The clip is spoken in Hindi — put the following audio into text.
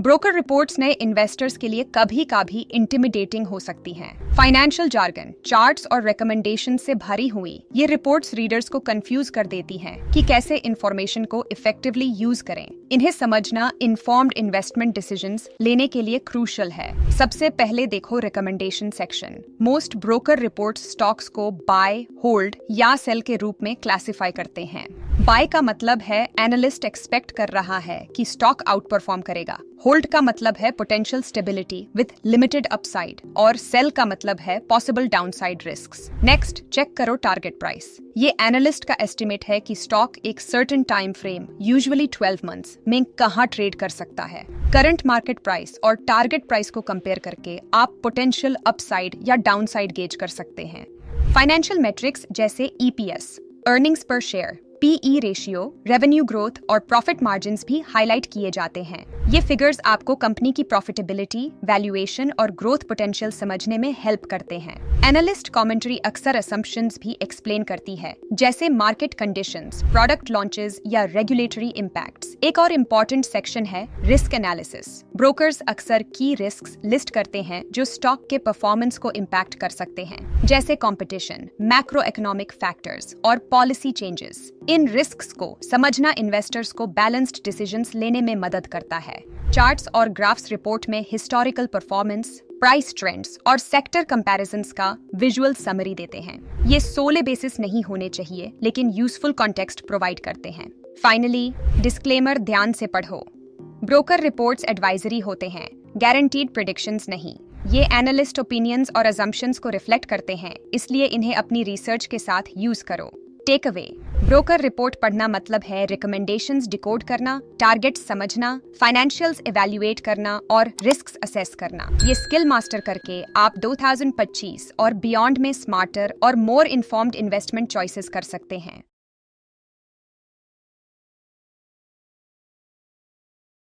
ब्रोकर रिपोर्ट्स नए इन्वेस्टर्स के लिए कभी कभी इंटिमिडेटिंग हो सकती हैं। फाइनेंशियल जार्गन, चार्ट्स और रिकमेंडेशन से भरी हुई ये रिपोर्ट्स रीडर्स को कंफ्यूज कर देती हैं कि कैसे इंफॉर्मेशन को इफेक्टिवली यूज करें। इन्हें समझना इन्फॉर्म्ड इन्वेस्टमेंट डिसीजंस लेने के लिए क्रूशल है। सबसे पहले देखो recommendation section. Most broker reports stocks को बाय, होल्ड या सेल के रूप में क्लासिफाई करते हैं। बाय का मतलब है एनालिस्ट एक्सपेक्ट कर रहा है कि स्टॉक आउट परफॉर्म करेगा। होल्ड का मतलब है potential stability with limited upside और सेल का मतलब है possible downside risks. Next check करो टारगेट प्राइस। ये एनालिस्ट का एस्टिमेट है कि स्टॉक एक certain time frame, usually 12 months में कहां ट्रेड कर सकता है। करंट मार्केट प्राइस और टारगेट प्राइस को कंपेयर करके आप पोटेंशियल अपसाइड या डाउनसाइड गेज कर सकते हैं। फाइनेंशियल मेट्रिक्स जैसे EPS, अर्निंग्स पर share, PE ratio, revenue growth और प्रॉफिट मार्जिन्स भी हाईलाइट किए जाते हैं। ये फिगर्स आपको कंपनी की प्रॉफिटेबिलिटी, वैल्यूएशन और ग्रोथ पोटेंशियल समझने में हेल्प करते हैं। एनालिस्ट कमेंट्री अक्सर असम्पशंस भी एक्सप्लेन करती है, जैसे मार्केट कंडीशंस, प्रोडक्ट लॉन्चेस या रेगुलेटरी इम्पैक्ट्स। एक और इम्पोर्टेंट सेक्शन है रिस्क एनालिसिस। ब्रोकर्स अक्सर की रिस्क्स लिस्ट करते हैं जो स्टॉक के परफॉर्मेंस को इम्पैक्ट कर सकते हैं, जैसे कंपटीशन, मैक्रो इकोनॉमिक फैक्टर्स और पॉलिसी चेंजेस। इन रिस्क्स को समझना इन्वेस्टर्स को बैलेंस्ड डिसीजंस लेने में मदद करता है। चार्ट्स और ग्राफ्स रिपोर्ट में हिस्टोरिकल परफॉर्मेंस, प्राइस ट्रेंड्स और सेक्टर कंपैरिजंस का विजुअल समरी देते हैं। ये सोले बेसिस नहीं होने चाहिए, लेकिन यूजफुल कॉन्टेक्स्ट प्रोवाइड करते हैं। फाइनली, डिस्क्लेमर ध्यान से पढ़ो। ब्रोकर रिपोर्ट्स एडवाइजरी होते हैं, गारंटीड प्रेडिक्शंस नहीं। ये एनालिस्ट ओपिनियंस और अजम्पशंस को रिफ्लेक्ट करते हैं, इसलिए इन्हें अपनी रिसर्च के साथ यूज करो। टेक अवे: ब्रोकर रिपोर्ट पढ़ना मतलब है रिकमेंडेशंस डिकोड करना, टारगेट्स समझना, फाइनेंशियल्स इवैल्यूएट करना और रिस्क्स असेस करना। ये स्किल मास्टर करके आप 2025 और बियॉन्ड में स्मार्टर और मोर इन्फॉर्म्ड इन्वेस्टमेंट चॉइसेस कर सकते हैं।